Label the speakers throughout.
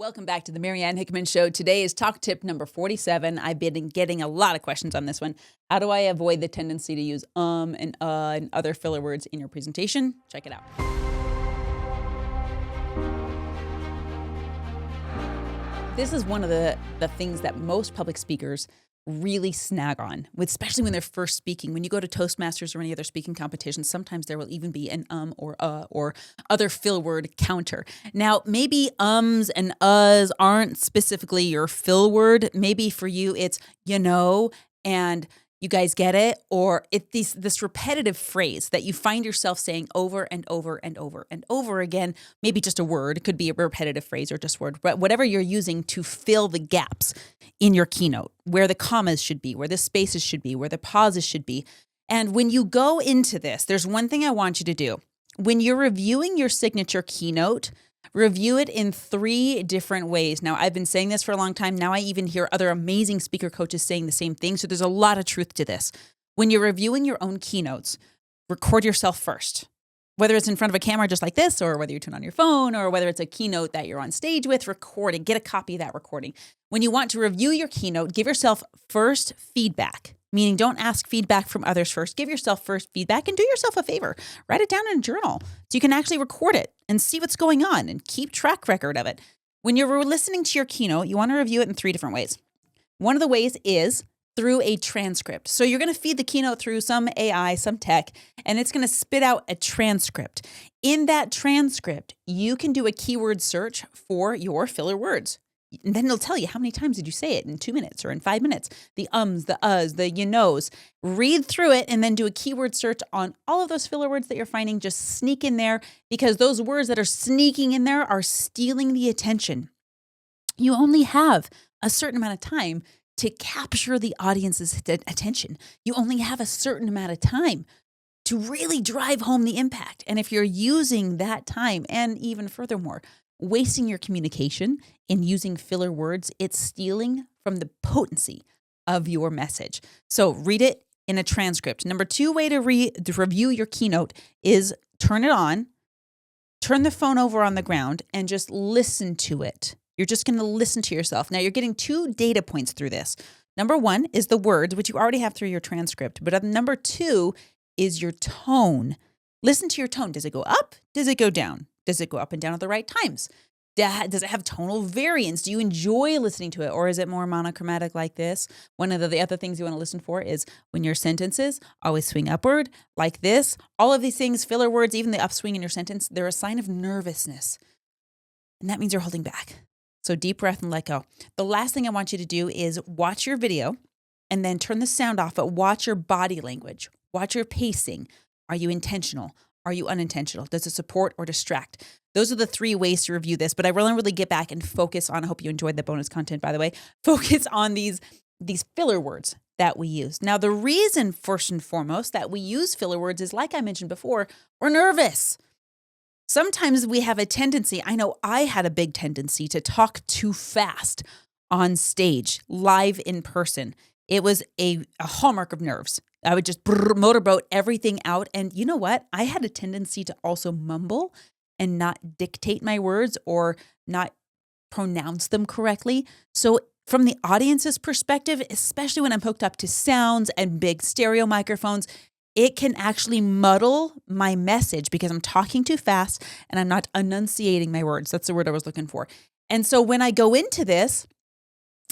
Speaker 1: Welcome back to the Marianne Hickman Show. Today is talk tip number 47. I've been getting a lot of questions on this one. How do I avoid the tendency to use and other filler words in your presentation? Check it out. This is one of the things that most public speakers really snag on, especially when they're first speaking. When you go to Toastmasters or any other speaking competitions, sometimes there will even be an or other fill word counter. Now, maybe ums and uhs aren't specifically your fill word. Maybe for you, it's and you guys get it, or it's this repetitive phrase that you find yourself saying over and over and over and over again. Maybe just a word. It could be a repetitive phrase or just word, but whatever you're using to fill the gaps in your keynote, where the commas should be, where the spaces should be, where the pauses should be. And when you go into this, there's one thing I want you to do. When you're reviewing your signature keynote, review it in 3 different ways. Now, I've been saying this for a long time. Now I even hear other amazing speaker coaches saying the same thing. So there's a lot of truth to this. When you're reviewing your own keynotes, record yourself first. Whether it's in front of a camera just like this, or whether you turn on your phone, or whether it's a keynote that you're on stage with, record it. Get a copy of that recording. When you want to review your keynote, give yourself first feedback. Meaning don't ask feedback from others first. Give yourself first feedback and do yourself a favor. Write it down in a journal so you can actually record it and see what's going on and keep track record of it. When you're listening to your keynote, you want to review it in 3 different ways. One of the ways is through a transcript. So you're going to feed the keynote through some AI, some tech, and it's going to spit out a transcript. In that transcript, you can do a keyword search for your filler words. And then it'll tell you how many times did you say it in 2 minutes or in 5 minutes. The ums, the uhs, the knows. Read through it and then do a keyword search on all of those filler words that you're finding. Just sneak in there, because those words that are sneaking in there are stealing the attention. You only have a certain amount of time to capture the audience's attention. You only have a certain amount of time to really drive home the impact. And if you're using that time, and even furthermore, wasting your communication in using filler words, it's stealing from the potency of your message. So read it in a transcript. Number 2 way to review your keynote is turn it on, turn the phone over on the ground, and just listen to it. You're just going to listen to yourself. Now, you're getting 2 data points through this. Number 1 is the words, which you already have through your transcript. But number 2 is your tone. Listen to your tone. Does it go up? Does it go down? Does it go up and down at the right times? Does it have tonal variance? Do you enjoy listening to it? Or is it more monochromatic like this? One of the other things you want to listen for is when your sentences always swing upward like this. All of these things, filler words, even the upswing in your sentence, they're a sign of nervousness. And that means you're holding back. So deep breath and let go. The last thing I want you to do is watch your video and then turn the sound off, but watch your body language. Watch your pacing. Are you intentional? Are you unintentional? Does it support or distract? Those are the 3 ways to review this, but I really get back and focus on, I hope you enjoyed the bonus content, by the way, focus on these filler words that we use. Now, the reason, first and foremost, that we use filler words is, like I mentioned before, we're nervous. Sometimes we have a tendency, I know I had a big tendency to talk too fast on stage, live in person. It was a hallmark of nerves. I would just motorboat everything out. And you know what? I had a tendency to also mumble and not dictate my words or not pronounce them correctly. So from the audience's perspective, especially when I'm hooked up to sounds and big stereo microphones, it can actually muddle my message because I'm talking too fast and I'm not enunciating my words. That's the word I was looking for. And so when I go into this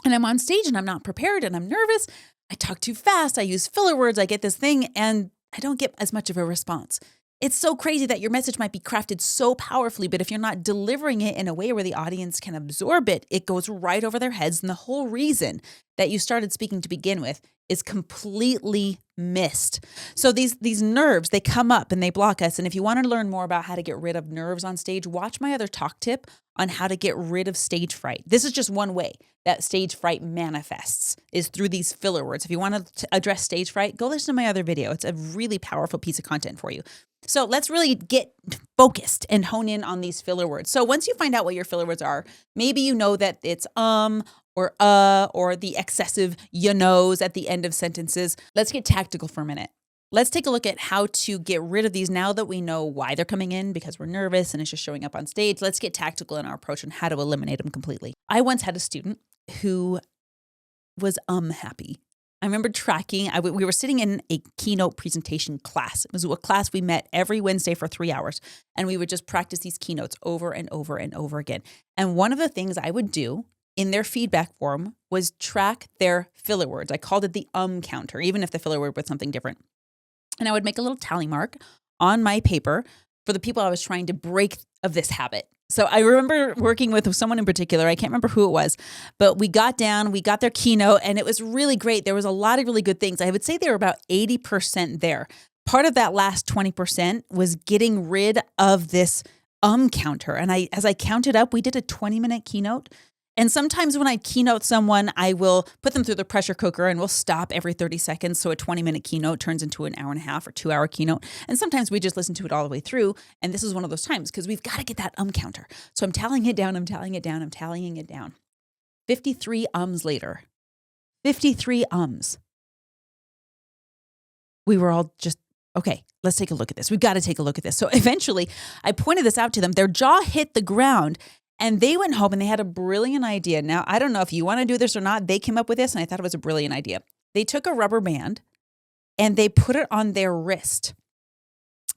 Speaker 1: and I'm on stage and I'm not prepared and I'm nervous, I talk too fast, I use filler words, I get this thing, and I don't get as much of a response. It's so crazy that your message might be crafted so powerfully, but if you're not delivering it in a way where the audience can absorb it, it goes right over their heads. And the whole reason that you started speaking to begin with is completely missed. So these nerves, they come up and they block us. And if you want to learn more about how to get rid of nerves on stage, watch my other talk tip on how to get rid of stage fright. This is just one way that stage fright manifests, is through these filler words. If you want to address stage fright, go listen to my other video. It's a really powerful piece of content for you. So let's really get focused and hone in on these filler words. So once you find out what your filler words are, maybe you know that it's or the excessive knows at the end of sentences. Let's get tactical for a minute. Let's take a look at how to get rid of these now that we know why they're coming in because we're nervous and it's just showing up on stage. Let's get tactical in our approach on how to eliminate them completely. I once had a student who was happy. I remember tracking, we were sitting in a keynote presentation class. It was a class we met every Wednesday for 3 hours, and we would just practice these keynotes over and over and over again. And one of the things I would do in their feedback form was track their filler words. I called it the counter, even if the filler word was something different. And I would make a little tally mark on my paper for the people I was trying to break of this habit. So I remember working with someone in particular. I can't remember who it was, but we got their keynote, and it was really great. There was a lot of really good things. I would say they were about 80% there. Part of that last 20% was getting rid of this counter. And as I counted up, we did a 20-minute keynote. And sometimes when I keynote someone, I will put them through the pressure cooker and we'll stop every 30 seconds. So a 20-minute keynote turns into an hour and a half or 2-hour keynote. And sometimes we just listen to it all the way through. And this is one of those times because we've got to get that counter. So I'm tallying it down, I'm tallying it down. 53 later. 53 We were all just, okay, let's take a look at this. We've got to take a look at this. So eventually I pointed this out to them. Their jaw hit the ground. And they went home and they had a brilliant idea. Now, I don't know if you want to do this or not. They came up with this and I thought it was a brilliant idea. They took a rubber band and they put it on their wrist.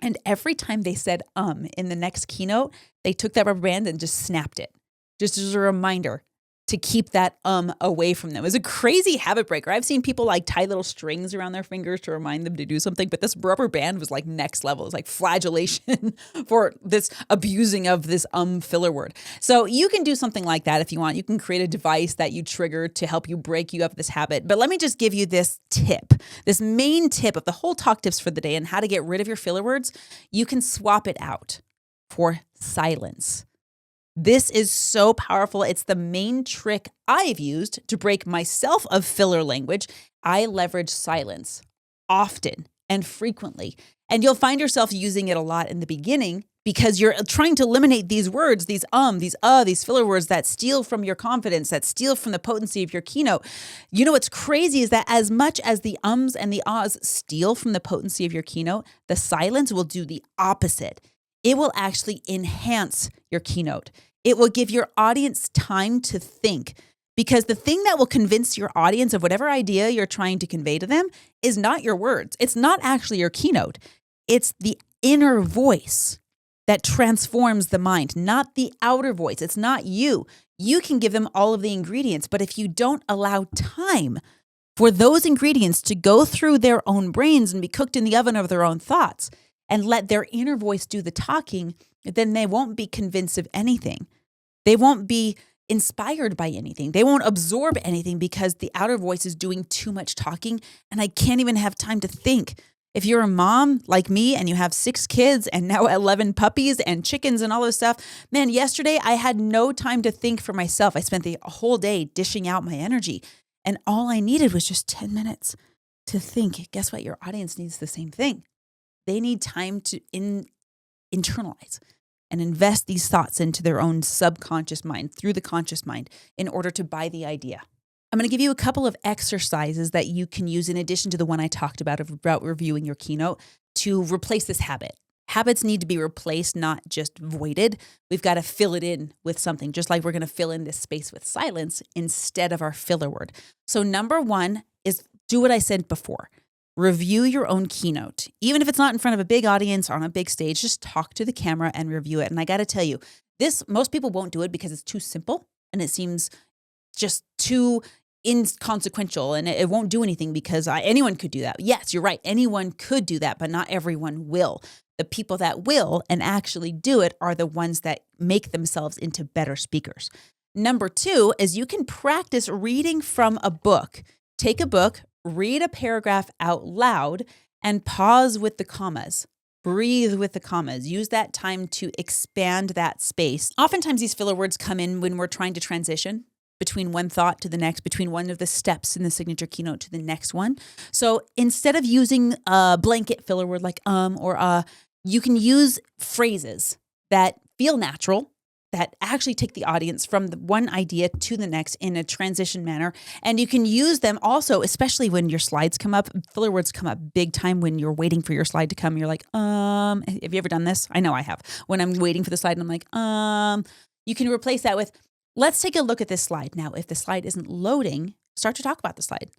Speaker 1: And every time they said in the next keynote, they took that rubber band and just snapped it. Just as a reminder to keep that away from them. It was a crazy habit breaker. I've seen people like tie little strings around their fingers to remind them to do something, but this rubber band was like next level. It's like flagellation for this abusing of this filler word. So you can do something like that if you want. You can create a device that you trigger to help you break you of this habit. But let me just give you this tip, this main tip of the whole talk tips for the day and how to get rid of your filler words. You can swap it out for silence. This is so powerful. It's the main trick I've used to break myself of filler language. I leverage silence often and frequently. And you'll find yourself using it a lot in the beginning because you're trying to eliminate these words, these filler words that steal from your confidence, that steal from the potency of your keynote. You know what's crazy is that as much as the ums and the ahs steal from the potency of your keynote, the silence will do the opposite. It will actually enhance your keynote. It will give your audience time to think because the thing that will convince your audience of whatever idea you're trying to convey to them is not your words. It's not actually your keynote. It's the inner voice that transforms the mind, not the outer voice. It's not you. You can give them all of the ingredients, but if you don't allow time for those ingredients to go through their own brains and be cooked in the oven of their own thoughts, and let their inner voice do the talking, then they won't be convinced of anything. They won't be inspired by anything. They won't absorb anything because the outer voice is doing too much talking and I can't even have time to think. If you're a mom like me and you have 6 kids and now 11 puppies and chickens and all this stuff, man, yesterday I had no time to think for myself. I spent the whole day dishing out my energy and all I needed was just 10 minutes to think. Guess what? Your audience needs the same thing. They need time to internalize and invest these thoughts into their own subconscious mind through the conscious mind in order to buy the idea. I'm going to give you a couple of exercises that you can use in addition to the one I talked about reviewing your keynote to replace this habit. Habits need to be replaced, not just voided. We've got to fill it in with something, just like we're going to fill in this space with silence instead of our filler word. So number 1 is do what I said before. Review your own keynote. Even if it's not in front of a big audience or on a big stage, just talk to the camera and review it. And I got to tell you, most people won't do it because it's too simple and it seems just too inconsequential and it won't do anything because anyone could do that. Yes, you're right. Anyone could do that, but not everyone will. The people that will and actually do it are the ones that make themselves into better speakers. Number 2 is you can practice reading from a book. Take a book, read a paragraph out loud and pause with the commas. Breathe with the commas. Use that time to expand that space. Oftentimes these filler words come in when we're trying to transition between one thought to the next, between one of the steps in the signature keynote to the next one. So instead of using a blanket filler word like or you can use phrases that feel natural that actually take the audience from the one idea to the next in a transition manner. And you can use them also, especially when your slides come up. Filler words come up big time when you're waiting for your slide to come. You're like, have you ever done this? I know I have. When I'm waiting for the slide and I'm like, you can replace that with, let's take a look at this slide. Now, if the slide isn't loading, start to talk about the slide.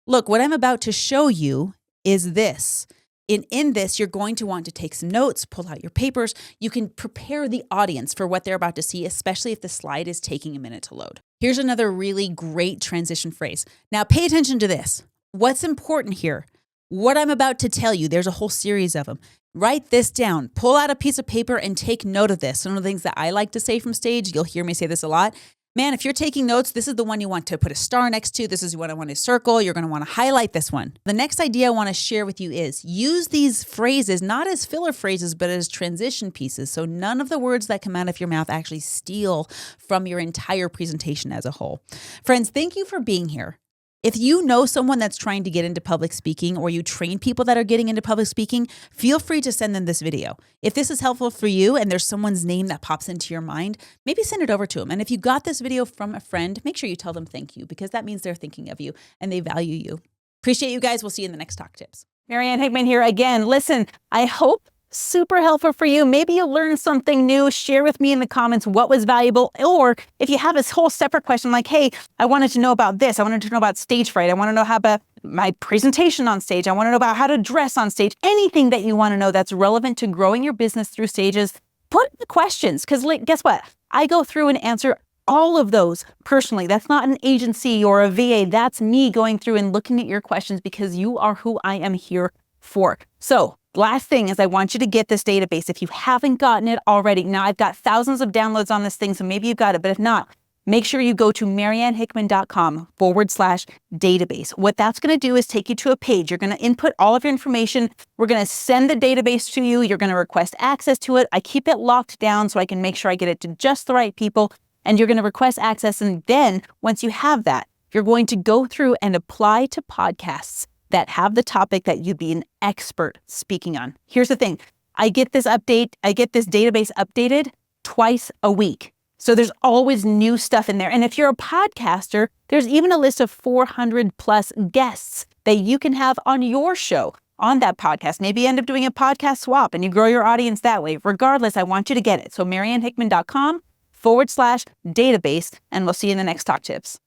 Speaker 1: Look, what I'm about to show you is this. In this, you're going to want to take some notes, pull out your papers. You can prepare the audience for what they're about to see, especially if the slide is taking a minute to load. Here's another really great transition phrase. Now, pay attention to this. What's important here? What I'm about to tell you, there's a whole series of them. Write this down. Pull out a piece of paper and take note of this. One of the things that I like to say from stage, you'll hear me say this a lot. Man, if you're taking notes, this is the one you want to put a star next to. This is what I want to circle. You're going to want to highlight this one. The next idea I want to share with you is use these phrases not as filler phrases, but as transition pieces. So none of the words that come out of your mouth actually steal from your entire presentation as a whole. Friends, thank you for being here. If you know someone that's trying to get into public speaking, or you train people that are getting into public speaking, feel free to send them this video. If this is helpful for you and there's someone's name that pops into your mind, maybe send it over to them. And if you got this video from a friend, make sure you tell them thank you, because that means they're thinking of you and they value you. Appreciate you guys. We'll see you in the next Talk Tips.
Speaker 2: Marianne Hickman here again. Listen, I hope super helpful for you. Maybe you'll learn something new. Share with me in the comments what was valuable. Or if you have this whole separate question like, hey, I wanted to know about this. I wanted to know about stage fright. I want to know how about my presentation on stage. I want to know about how to dress on stage. Anything that you want to know that's relevant to growing your business through stages, put in the questions. Because guess what? I go through and answer all of those personally. That's not an agency or a VA. That's me going through and looking at your questions, because you are who I am here for. So last thing is, I want you to get this database. If you haven't gotten it already, now I've got thousands of downloads on this thing, so maybe you've got it, but if not, make sure you go to mariannehickman.com/database. What that's going to do is take you to a page. You're going to input all of your information. We're going to send the database to you. You're going to request access to it. I keep it locked down so I can make sure I get it to just the right people. And you're going to request access. And then once you have that, you're going to go through and apply to podcasts that have the topic that you'd be an expert speaking on. Here's the thing. I get this database updated twice a week. So there's always new stuff in there. And if you're a podcaster, there's even a list of 400 plus guests that you can have on your show, on that podcast. Maybe you end up doing a podcast swap and you grow your audience that way. Regardless, I want you to get it. So mariannehickman.com/database, and we'll see you in the next Talk Tips.